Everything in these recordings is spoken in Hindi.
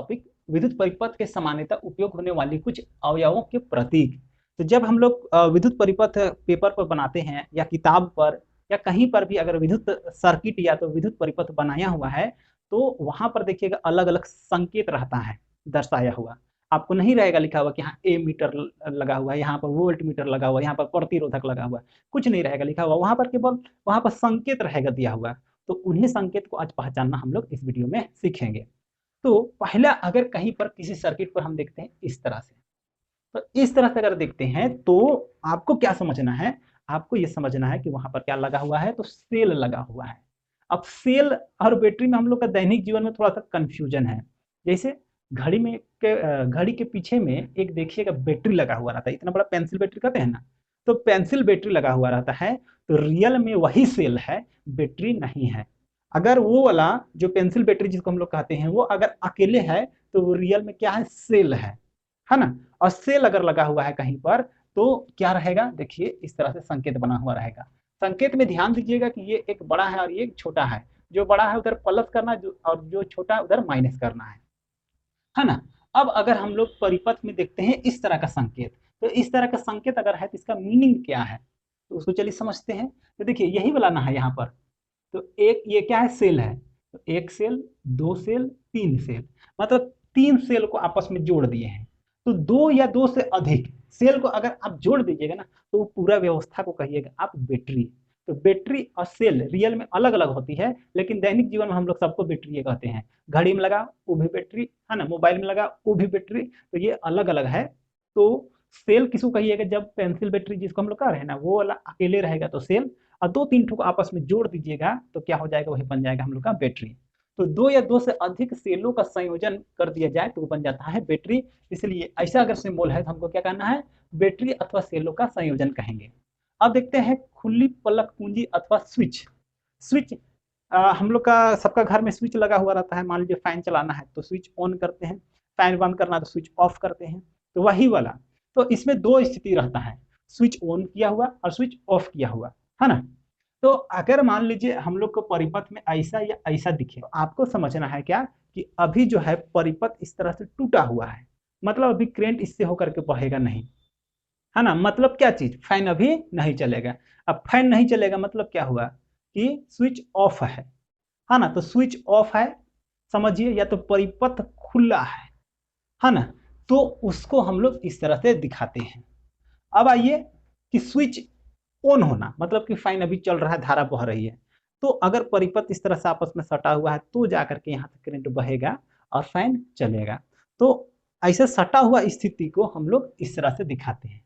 टॉपिक विद्युत परिपथ के सामान्यतः उपयोग होने वाली कुछ अवयवों के प्रतीक। तो जब हम लोग विद्युत परिपथ पेपर पर बनाते हैं या किताब पर या कहीं पर भी अगर विद्युत सर्किट या तो विद्युत परिपथ बनाया हुआ है तो वहां पर देखिएगा अलग अलग संकेत रहता है दर्शाया हुआ। आपको नहीं रहेगा लिखा हुआ कि यहाँ ए मीटर लगा हुआ है, यहाँ पर वोल्ट मीटर लगा हुआ है, यहाँ पर प्रतिरोधक लगा हुआ है, कुछ नहीं रहेगा लिखा हुआ। वहां पर केवल वहां पर संकेत रहेगा दिया हुआ। तो उन्हीं संकेत को आज पहचानना हम लोग इस वीडियो में सीखेंगे। तो पहला अगर कहीं पर किसी सर्किट पर हम देखते हैं इस तरह से, तो इस तरह से अगर देखते हैं तो आपको क्या समझना है, आपको ये समझना है कि वहां पर क्या लगा हुआ है, तो सेल लगा हुआ है। अब सेल और बैटरी में हम लोग का दैनिक जीवन में थोड़ा सा कंफ्यूजन है। जैसे घड़ी के पीछे में एक देखिएगा बैटरी लगा हुआ रहता है, इतना बड़ा पेंसिल बैटरी कहते हैं ना, तो पेंसिल बैटरी लगा हुआ रहता है। तो रियल में वही सेल है, बैटरी नहीं है। अगर वो वाला जो पेंसिल बैटरी जिसको हम लोग कहते हैं वो अगर अकेले है तो वो रियल में क्या है, सेल है ना। और सेल अगर लगा हुआ है कहीं पर तो क्या रहेगा, देखिए इस तरह से संकेत बना हुआ रहेगा। संकेत में ध्यान दीजिएगा कि ये एक बड़ा है और ये एक छोटा है। जो बड़ा है उधर प्लस करना, और जो छोटा है उधर माइनस करना है ना। अब अगर हम लोग परिपथ में देखते हैं इस तरह का संकेत, तो इस तरह का संकेत अगर है तो इसका मीनिंग क्या है, तो उसको चलिए समझते हैं। तो देखिए यही वाला ना है यहाँ पर, तो एक ये क्या है, सेल है। तो एक सेल, दो सेल, तीन सेल, मतलब तीन सेल को आपस में जोड़ दिए हैं। तो दो या दो से अधिक सेल को अगर आप जोड़ दीजिएगा ना तो पूरा व्यवस्था को कहिएगा आप बैटरी। तो बैटरी और सेल रियल में अलग अलग होती है, लेकिन दैनिक जीवन में हम लोग सबको बैटरी ये कहते हैं। घड़ी में लगा वो भी बैटरी है ना, मोबाइल में लगा वो भी बैटरी, तो ये अलग अलग है। तो सेल किसको कहिएगा, जब पेंसिल बैटरी जिसको हम लोग कह रहे हैं ना वो वाला अकेले रहेगा तो सेल, और दो तीन ठो को आपस में जोड़ दीजिएगा तो क्या हो जाएगा, वही बन जाएगा हम लोग का बैटरी। तो दो या दो से अधिक सेलों का संयोजन कर दिया जाए तो वो बन जाता है बैटरी। इसलिए ऐसा अगर सिंबल है तो हमको क्या कहना है, बैटरी अथवा सेलों का संयोजन कहेंगे। अब देखते हैं खुली पलक कुंजी अथवा स्विच। स्विच हम लोग का सबका घर में स्विच लगा हुआ रहता है। मान लीजिए फैन चलाना है तो स्विच ऑन करते हैं, फैन बंद करना है तो स्विच ऑफ करते हैं, तो वही वाला। तो इसमें दो स्थिति रहता है, स्विच ऑन किया हुआ और स्विच ऑफ किया हुआ, है ना। तो अगर मान लीजिए हम लोग को परिपथ में ऐसा या ऐसा दिखे तो आपको समझना है क्या, कि अभी जो है परिपथ इस तरह से टूटा हुआ है, मतलब अभी करंट इससे होकर के बहेगा नहीं, है ना। मतलब क्या चीज, फैन अभी नहीं चलेगा। अब फैन नहीं चलेगा मतलब क्या हुआ, कि स्विच ऑफ है ना। तो स्विच ऑफ है समझिए, या तो परिपथ खुला है ना। तो उसको हम लोग इस तरह से दिखाते हैं। अब आइए कि स्विच ऑन होना, मतलब कि फैन अभी चल रहा है, धारा बह रही है। तो अगर परिपथ इस तरह से आपस में सटा हुआ है तो जाकर के यहाँ से करंट बहेगा और फैन चलेगा। तो ऐसे सटा हुआ स्थिति को हम लोग इस तरह से दिखाते हैं।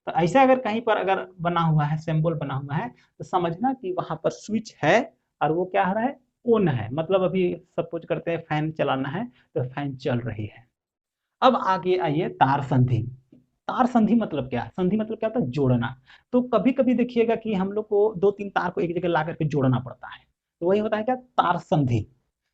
तो ऐसा अगर कहीं पर अगर बना हुआ है, सिंबल बना हुआ है, तो समझना कि वहां पर स्विच है और वो क्या हो रहा है, ऑन है। मतलब अभी सपोज करते हैं फैन चलाना है तो फैन चल रही है। अब आगे आइए तार संधि। तार संधि मतलब क्या है, संधि मतलब क्या होता है, जोड़ना। तो कभी कभी देखिएगा कि हम लोग को दो तीन तार को एक जगह ला करके जोड़ना पड़ता है, तो वही होता है क्या, तार संधि।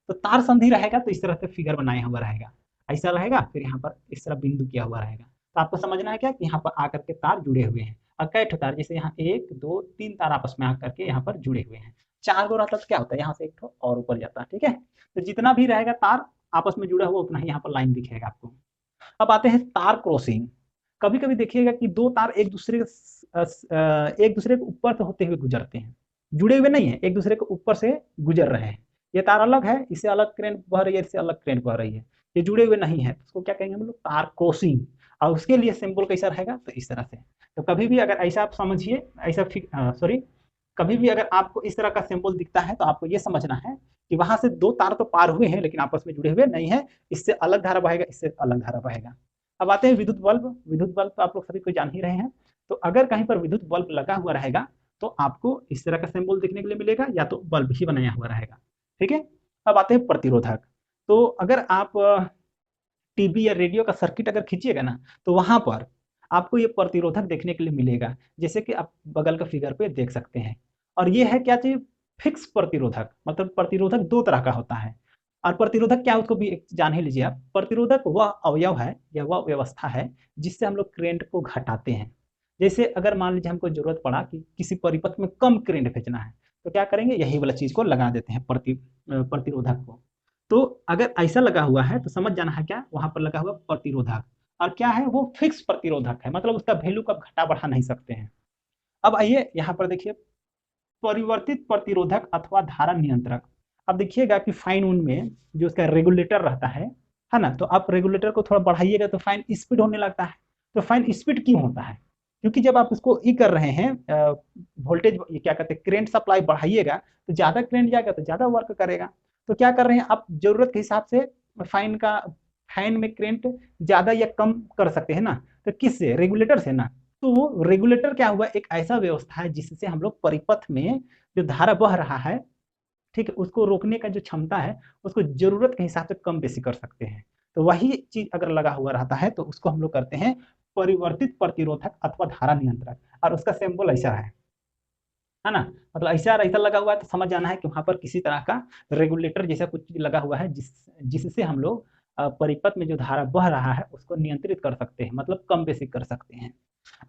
तो तार संधि रहेगा तो इस तरह से फिगर बनाया हुआ रहेगा, ऐसा रहेगा, फिर यहाँ पर इस तरह बिंदु किया हुआ रहेगा। तो आपको समझना है क्या कि यहाँ पर आकर के तार जुड़े हुए हैं। और कई ठो तार, जैसे यहाँ एक दो तीन तार आपस में आकर के यहाँ पर जुड़े हुए हैं। चार गो रहता तो क्या होता है, यहाँ से एक ठो और ऊपर जाता है, ठीक है। तो जितना भी रहेगा तार आपस में जुड़ा हुआ उतना ही यहाँ पर लाइन दिखेगा आपको। अब आते हैं तार क्रॉसिंग। कभी कभी देखिएगा कि दो तार एक दूसरे के ऊपर से होते हुए गुजरते हैं, जुड़े हुए नहीं है, एक दूसरे के ऊपर से गुजर रहे हैं। ये तार अलग है, इससे अलग करंट बह रही है, इससे अलग करंट बह रही है, ये जुड़े हुए नहीं है, उसको क्या कहेंगे हम लोग, तार क्रॉसिंग। और उसके लिए सिंबल कैसा रहेगा, तो इस तरह से। तो कभी भी अगर ऐसा आप समझिए, ऐसा सॉरी, कभी भी अगर आपको इस तरह का सिंबल दिखता है तो आपको ये समझना है कि वहां से दो तार तो पार हुए हैं लेकिन आपस में जुड़े हुए नहीं है, इससे अलग धारा बहेगा, इससे अलग धारा बहेगा। अब आते हैं विद्युत बल्ब। विद्युत बल्ब तो आप लोग सभी को जान ही रहे हैं। तो अगर कहीं पर विद्युत बल्ब लगा हुआ रहेगा तो आपको इस तरह का सिंबल देखने के लिए मिलेगा, या तो बल्ब ही बनाया हुआ रहेगा, ठीक है। अब आते हैं प्रतिरोधक। तो अगर आप टीवी या रेडियो का सर्किट अगर खींचिएगा ना तो वहां पर आपको ये प्रतिरोधक देखने के लिए मिलेगा, जैसे कि आप बगल का फिगर पे देख सकते हैं। और ये है क्या चीज, फिक्स प्रतिरोधक। मतलब प्रतिरोधक दो तरह का होता है। और प्रतिरोधक क्या है उसको भी एक जान ही लीजिए आप। प्रतिरोधक वह अवयव है या वह व्यवस्था है जिससे हम लोग करंट को घटाते हैं। जैसे अगर मान लीजिए हमको जरूरत पड़ा कि किसी परिपथ में कम करंट भेजना है तो क्या करेंगे, यही वाला चीज को लगा देते हैं प्रतिरोधक को। तो अगर ऐसा लगा हुआ है तो समझ जाना है क्या, वहां पर लगा हुआ प्रतिरोधक, और क्या है वो फिक्स प्रतिरोधक है, मतलब उसका वैल्यू कब घटा बढ़ा नहीं सकते हैं। अब आइए यहाँ पर देखिए, परिवर्तित प्रतिरोधक अथवा धारा नियंत्रक। अब देखिएगा कि फाइन वन में जो उसका रेगुलेटर रहता है ना, तो आप रेगुलेटर को थोड़ा बढ़ाइएगा तो फाइन स्पीड होने लगता है। तो फाइन स्पीड क्यों होता है? क्योंकि जब आप इसको कर रहे हैं वोल्टेज, ये क्या कहते हैं, करंट सप्लाई बढ़ाइएगा तो ज्यादा करंट जाएगा तो ज्यादा वर्क करेगा। तो क्या कर रहे हैं आप, जरूरत के हिसाब से फैन में करंट ज्यादा या कम कर सकते हैं ना, तो किससे, रेगुलेटर से ना। तो रेगुलेटर क्या हुआ, एक ऐसा व्यवस्था है जिससे हम लोग परिपथ में जो धारा बह रहा है, ठीक है, उसको रोकने का जो क्षमता है उसको जरूरत के हिसाब से कम बेसी कर सकते हैं। तो वही चीज अगर लगा हुआ रहता है तो उसको हम लोग करते हैं परिवर्तित प्रतिरोधक अथवा धारा नियंत्रक, और उसका सिंबल ऐसा है ना। मतलब ऐसा ऐसा लगा हुआ है तो समझ जाना है कि वहां पर किसी तरह का रेगुलेटर जैसा कुछ लगा हुआ है जिससे हम लोग परिपथ में जो धारा बह रहा है उसको नियंत्रित कर सकते हैं, मतलब कम बेसी कर सकते हैं।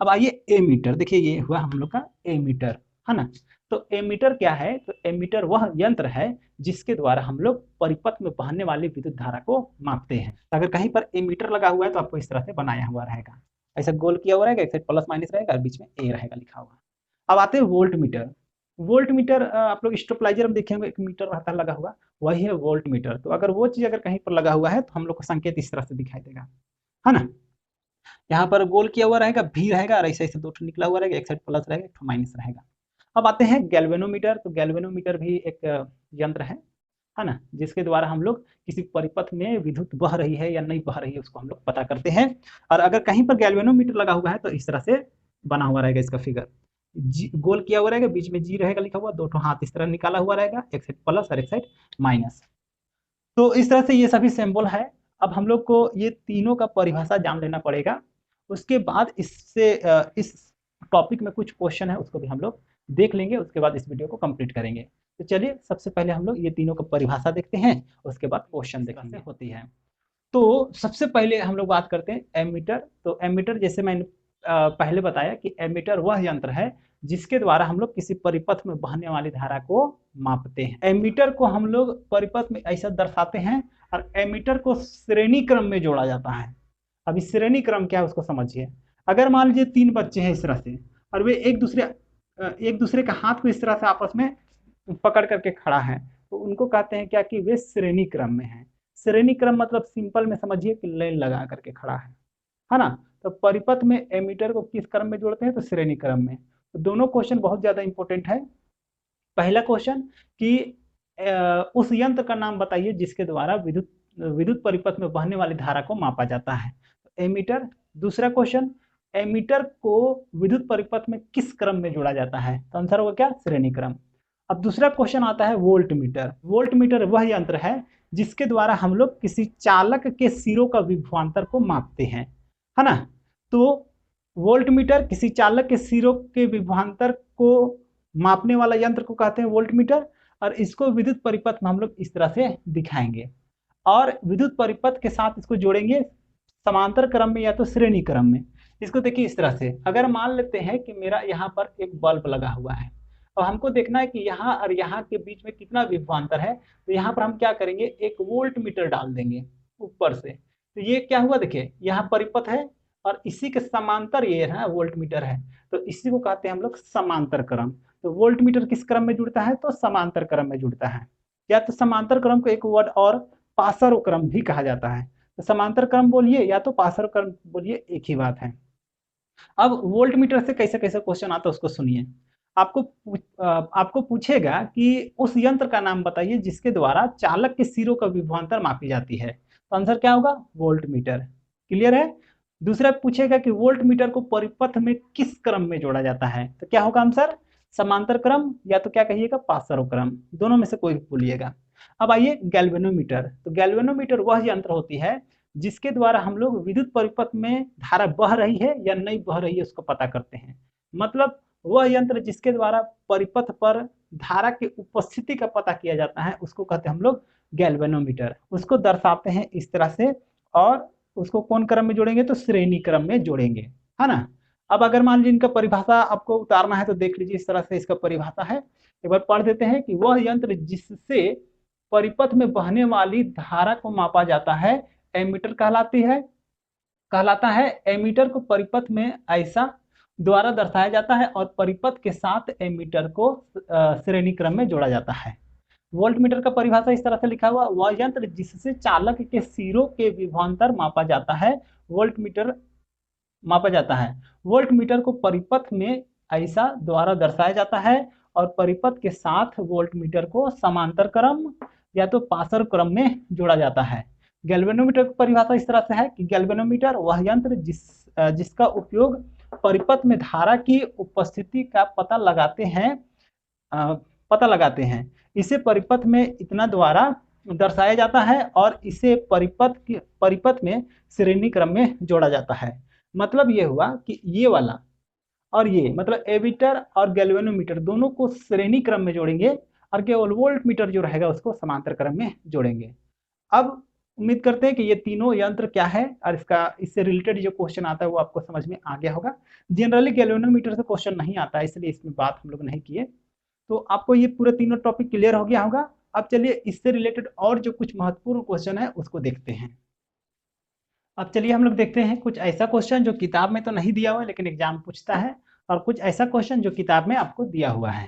अब आइए एमीटर, देखिए ये हुआ हम लोग का एमीटर, है ना। तो एमीटर क्या है, तो एमीटर वह यंत्र है जिसके द्वारा हम लोग परिपथ में बहने वाली विद्युत धारा को मापते हैं। तो अगर कहीं पर एमीटर लगा हुआ है तो आपको इस तरह से बनाया हुआ रहेगा, ऐसा गोल किया हुआ रहेगा, एक साइड प्लस माइनस रहेगा और बीच में ए रहेगा लिखा हुआ। अब आते हैं वोल्ट मीटर। वोल्ट मीटर आप लोग स्टेबलाइजर में देखेंगे एक मीटर रहता है लगा हुआ, वही है वोल्ट मीटर। तो अगर वो चीज अगर कहीं पर लगा हुआ है तो हम लोग को संकेत इस तरह से दिखाई देगा, है ना। यहाँ पर गोल किया हुआ रहेगा, भी रहेगा, और ऐसे ऐसे दो निकला हुआ रहेगा, एक साइड प्लस रहेगा, एक माइनस रहेगा। अब आते हैं गैल्वेनोमीटर। तो गैल्वेनोमीटर भी एक यंत्र है ना, जिसके द्वारा हम लोग किसी परिपथ में विद्युत बह रही है या नहीं बह रही है उसको हम लोग पता करते हैं। और अगर कहीं पर गैल्वेनोमीटर लगा हुआ है तो इस तरह से बना हुआ रहेगा इसका फिगर, गोल किया हुआ रहेगा, बीच में जी रहेगा लिखा हुआ, दो हाथ इस तरह निकाला हुआ रहेगा, एक साइड प्लस और एक साइड माइनस। तो इस तरह से ये सभी सिंबल है। अब हम लोग को ये तीनों का परिभाषा जान लेना पड़ेगा, उसके बाद इससे इस टॉपिक में कुछ क्वेश्चन है उसको भी हम लोग देख लेंगे, उसके बाद इस वीडियो को कंप्लीट करेंगे। तो चलिए सबसे पहले हम लोग ये तीनों का परिभाषा देखते हैं, उसके बाद क्वेश्चन देखेंगे होती है। तो सबसे पहले हम लोग बात करते हैं एमीटर। तो एमीटर जैसे मैंने पहले बताया कि एमीटर वह यंत्र है जिसके द्वारा हम लोग किसी परिपथ में बहने वाली धारा को मापते हैं। एमीटर को हम लोग परिपथ में ऐसा दर्शाते हैं, और एमीटर को श्रेणी क्रम में जोड़ा जाता है। अभी श्रेणी क्रम क्या है उसको समझिए। अगर मान लीजिए तीन बच्चे हैं इस तरह से, और वे एक दूसरे का हाथ को इस तरह से आपस में पकड़ करके खड़ा है, तो उनको कहते हैं क्या, कि वे श्रेणी क्रम में है। श्रेणी क्रम मतलब सिंपल में समझिए कि लाइन लगा करके खड़ा है ना। तो परिपथ में एमीटर को किस क्रम में जोड़ते हैं, तो श्रेणी क्रम में। तो दोनों क्वेश्चन बहुत ज्यादा इंपॉर्टेंट है। पहला क्वेश्चन कि उस यंत्र का नाम बताइए जिसके द्वारा विद्युत विद्युत परिपथ में बहने वाली धारा को मापा जाता है, तो एमीटर। दूसरा क्वेश्चन, एमीटर को विद्युत परिपथ में किस क्रम में जोड़ा जाता है, तो आंसर होगा क्या, श्रेणी क्रम। अब दूसरा क्वेश्चन आता है वोल्ट मीटर। वोल्ट मीटर वह यंत्र है जिसके द्वारा हम लोग किसी चालक के सिरों का विभवांतर को मापते हैं, है ना। तो वोल्ट मीटर किसी चालक के सिरों के विभवांतर को मापने वाला यंत्र को कहते हैं वोल्ट मीटर, और इसको विद्युत परिपथ में हम लोग इस तरह से दिखाएंगे, और विद्युत परिपथ के साथ इसको जोड़ेंगे समांतर क्रम में या तो श्रेणी क्रम में। इसको देखिए इस तरह से, अगर मान लेते हैं कि मेरा यहाँ पर एक बल्ब लगा हुआ है, और हमको देखना है कि यहाँ और यहाँ के बीच में कितना विभवांतर है, तो यहाँ पर हम क्या करेंगे, एक वोल्ट मीटर डाल देंगे ऊपर से। तो ये क्या हुआ, देखिए यहाँ परिपथ है और इसी के समांतर ये है वोल्ट मीटर है, तो इसी को कहते हैं हम लोग समांतर क्रम। तो वोल्ट मीटर किस क्रम में जुड़ता है, तो समांतर क्रम में जुड़ता है, या तो समांतर क्रम को एक वर्ड और पासर क्रम भी कहा जाता है। तो समांतर क्रम बोलिए या तो पासर क्रम बोलिए, एक ही बात है। अब वोल्ट मीटर से कैसे कैसे क्वेश्चन आता है उसको सुनिए। आपको पूछेगा कि उस यंत्र का नाम बताइए जिसके द्वारा चालक के सिरों का विभवांतर मापी जाती है, तो आंसर क्या होगा, वोल्ट मीटर। क्लियर है। दूसरा पूछेगा कि वोल्ट मीटर को परिपथ में किस क्रम में जोड़ा जाता है, तो क्या होगा आंसर, समांतर क्रम या तो क्या कहिएगा, पासर क्रम, दोनों में से कोई भी बोलिएगा। अब आइए गैल्वेनोमीटर। तो गैल्वेनोमीटर वह यंत्र होती है जिसके द्वारा हम लोग विद्युत परिपथ में धारा बह रही है या नहीं बह रही है उसको पता करते हैं। मतलब वह यंत्र जिसके द्वारा परिपथ पर धारा की उपस्थिति का पता किया जाता है उसको कहते हैं हम लोग गैल्वेनोमीटर। उसको दर्शाते हैं इस तरह से, और उसको कौन क्रम में जोड़ेंगे, तो श्रेणी क्रम में जोड़ेंगे, है ना। अब अगर मान लीजिए इनका परिभाषा आपको उतारना है तो देख लीजिए इस तरह से इसका परिभाषा है, एक बार पढ़ देते हैं कि वह यंत्र जिससे परिपथ में बहने वाली धारा को मापा जाता है, एमीटर कहलाता है। एमीटर को परिपथ में ऐसा द्वारा दर्शाया जाता है और परिपथ के साथ एमीटर को श्रेणी क्रम में जोड़ा जाता है। वोल्टमीटर का परिभाषा इस तरह से लिखा हुआ, वह यंत्र जिससे चालक के सिरों के विभवांतर मापा जाता है, वोल्टमीटर को परिपथ में ऐसा द्वारा दर्शाया जाता है और परिपथ के साथ वोल्टमीटर को समांतर क्रम या तो पासर क्रम में जोड़ा जाता है। गैल्वेनोमीटर की परिभाषा इस तरह से है कि गैल्वेनोमीटर वह यंत्र जिसका उपयोग परिपथ में धारा की उपस्थिति का पता लगाते हैं। इसे परिपथ में इतना द्वारा दर्शाया जाता है और इसे परिपथ में श्रेणी क्रम में जोड़ा जाता है। मतलब ये हुआ कि ये वाला और ये मतलब एमीटर और गैल्वेनोमीटर दोनों को श्रेणी क्रम में जोड़ेंगे और केवल वोल्टमीटर जो रहेगा उसको समांतर क्रम में जोड़ेंगे। अब उम्मीद करते हैं कि ये तीनों यंत्र क्या है और इससे रिलेटेड जो क्वेश्चन आता है वो आपको समझ में आ गया होगा। जनरली गैल्वेनोमीटर से क्वेश्चन नहीं आता है, इसलिए इसमें बात हम लोग नहीं किए। तो आपको ये पूरे तीनों टॉपिक क्लियर हो गया होगा। अब चलिए इससे रिलेटेड और जो कुछ महत्वपूर्ण क्वेश्चन है उसको देखते हैं। अब चलिए हम लोग देखते हैं कुछ ऐसा क्वेश्चन जो किताब में तो नहीं दिया हुआ है लेकिन एग्जाम पूछता है, और कुछ ऐसा क्वेश्चन जो किताब में आपको दिया हुआ है।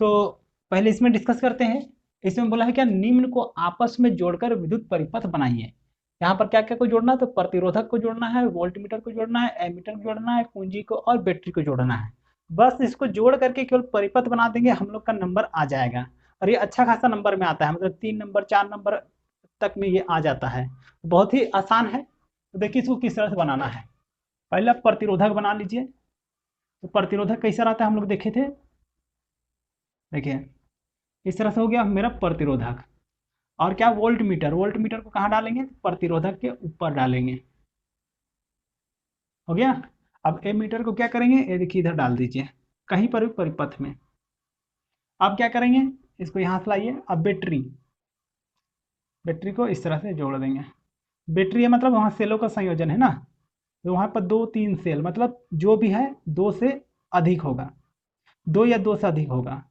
तो पहले इसमें डिस्कस करते हैं। इसमें बोला है क्या, निम्न को आपस में जोड़कर विद्युत परिपथ बनाइए। यहाँ पर क्या क्या को जोड़ना है, तो प्रतिरोधक को जोड़ना है, वोल्टमीटर को जोड़ना है, एमीटर को जोड़ना है, कुंजी को और बैटरी को जोड़ना है। बस इसको जोड़ करके केवल परिपथ बना देंगे, हम लोग का नंबर आ जाएगा। और ये अच्छा खासा नंबर में आता है, मतलब 3 नंबर 4 नंबर तक में ये आ जाता है। बहुत ही आसान है। तो देखिए इसको किस तरह से बनाना है। पहले आप प्रतिरोधक बना लीजिए। तो प्रतिरोधक कैसा रहता है हम लोग देखे थे, देखिए इस तरह से हो गया मेरा प्रतिरोधक। और क्या, वोल्टमीटर को कहाँ डालेंगे, प्रतिरोधक के ऊपर डालेंगे, हो गया। अब एमीटर को क्या करेंगे, ये देखिए इधर डाल दीजिए कहीं पर भी परिपथ में। अब क्या करेंगे, इसको यहाँ से लाइए। अब बैटरी को इस तरह से जोड़ देंगे। बैटरी है मतलब वहाँ सेलों का संयोजन है ना, तो वहाँ पर 2-3 सेल, मतलब जो भी है 2 से अधिक होगा, 2 या 2 से अधिक होगा।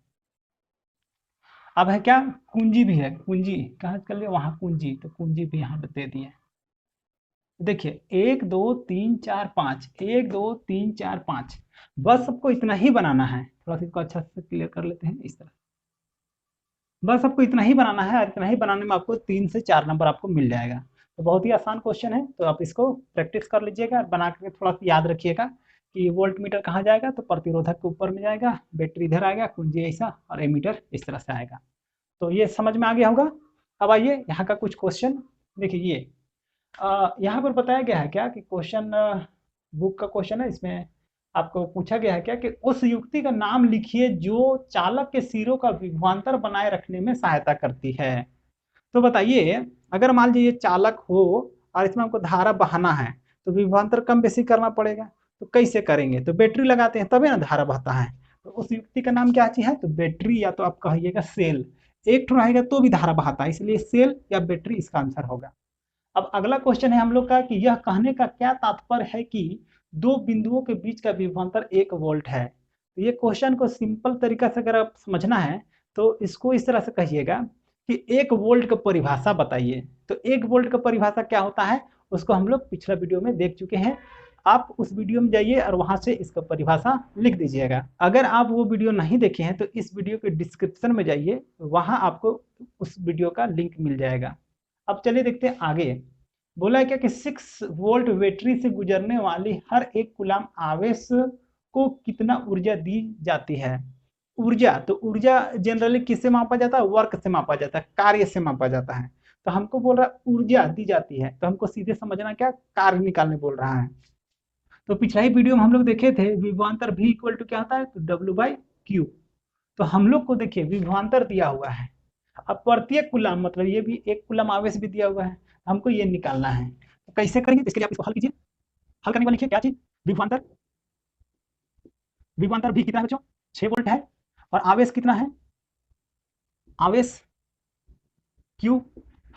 अब है क्या, कुंजी भी है, कुंजी कहाँ कर लिए, वहाँ कुंजी, तो कुंजी भी यहाँ दे दिए। देखिए 1 2 3 4 5, 1 2 3 4 5, बस सबको इतना ही बनाना है। थोड़ा सा इसको अच्छा से क्लियर कर लेते हैं इस तरह। बस सबको इतना ही बनाना है और इतना ही बनाने में आपको 3 से 4 नंबर आपको मिल जाएगा। तो बहुत ही आसान क्वेश्चन है, तो आप इसको प्रैक्टिस कर लीजिएगा, बना करके थोड़ा सा याद रखिएगा कि वोल्टमीटर कहाँ जाएगा, तो प्रतिरोधक के ऊपर में जाएगा, बैटरी इधर आएगा, कुंजी ऐसा और एमीटर इस तरह से आएगा। तो ये समझ में आ गया होगा। अब आइए यहाँ का कुछ क्वेश्चन देखिए। ये यहाँ पर बताया गया है क्या कि क्वेश्चन बुक का क्वेश्चन है, इसमें आपको पूछा गया है क्या कि उस युक्ति का नाम लिखिए जो चालक के सिरों का विभवांतर बनाए रखने में सहायता करती है। तो बताइए, अगर मान लीजिए चालक हो और इसमें हमको धारा बहाना है तो विभवांतर कम बेसी करना पड़ेगा। तो कैसे करेंगे, तो बैटरी लगाते हैं तभी ना धारा बहता है। तो उस युक्ति का नाम क्या चीज है, तो बैटरी, या तो आप कहिएगा सेल। एक ठो रहेगा तो भी धारा बहाता है, इसलिए सेल या बैटरी इसका आंसर होगा। अब अगला क्वेश्चन है हम लोग का कि यह कहने का क्या तात्पर्य है कि 2 बिंदुओं के बीच का विभवांतर 1 वोल्ट है। तो ये क्वेश्चन को सिंपल तरीका से अगर आप समझना है तो इसको इस तरह से कहिएगा कि 1 वोल्ट का परिभाषा बताइए। तो 1 वोल्ट का परिभाषा क्या होता है उसको हम लोग पिछला वीडियो में देख चुके हैं। आप उस वीडियो में जाइए और वहां से इसका परिभाषा लिख दीजिएगा। अगर आप वो वीडियो नहीं देखे हैं तो इस वीडियो के डिस्क्रिप्शन में जाइए, वहां आपको उस वीडियो का लिंक मिल जाएगा। अब चलिए देखते हैं आगे। बोला है क्या कि 6 वोल्ट बैटरी से गुजरने वाली हर 1 कूलम आवेश को कितना ऊर्जा दी जाती है। ऊर्जा, तो ऊर्जा जनरली किससे मापा जाता है, वर्क से मापा जाता है, कार्य से मापा जाता है। तो हमको बोल रहा है ऊर्जा दी जाती है, तो हमको सीधे समझना क्या, कार्य निकालने बोल रहा है। तो पिछला ही वीडियो में हम लोग देखे थे विभवांतर V इक्वल टू क्या होता है, तो W/Q। तो हम लोग को देखिए विभवांतर दिया हुआ है, अब प्रत्येक कूलम मतलब ये भी 1 कूलम आवेश भी दिया हुआ है, हमको ये निकालना है। तो कैसे करेंगे, इसके लिए आप इसको हल कीजिए। हल करने के बाद लिखिए क्या चीज, विभवांतर भी कितना है बच्चों, 6 वोल्ट है। और आवेश कितना है, आवेश Q,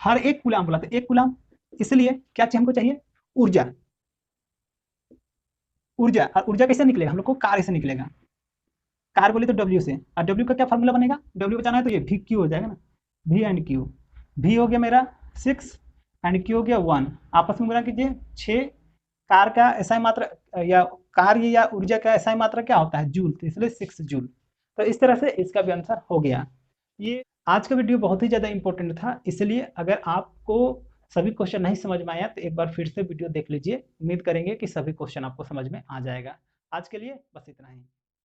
हर 1 कूलम बोला, तो 1 कूलम, इसलिए क्या चाहिए हमको, चाहिए ऊर्जा। और ऊर्जा कैसे निकलेगा, हम लोग को कार्य से निकलेगा। कार्य बोले तो W से, और W का क्या फॉर्मूला बनेगा, W बचाना है तो ये VQ हो जाएगा ना, V एंड Q। V हो गया मेरा 6 एंड Q हो गया 1। आपस में गुणा कीजिए 6। कार का एसआई मात्रा या कार्य या ऊर्जा का एसआई मात्रा क्या होता है? जूल, तो इसलिए 6 जूल। तो इस तरह से इसका भी आंसर हो गया। ये आज का वीडियो बहुत ही ज़्यादा इंपॉर्टेंट था, इसलिए अगर आपको सभी क्वेश्चन नहीं समझ में आया तो एक बार फिर से वीडियो देख लीजिए। उम्मीद करेंगे कि सभी क्वेश्चन आपको समझ में आ जाएगा। आज के लिए बस इतना ही।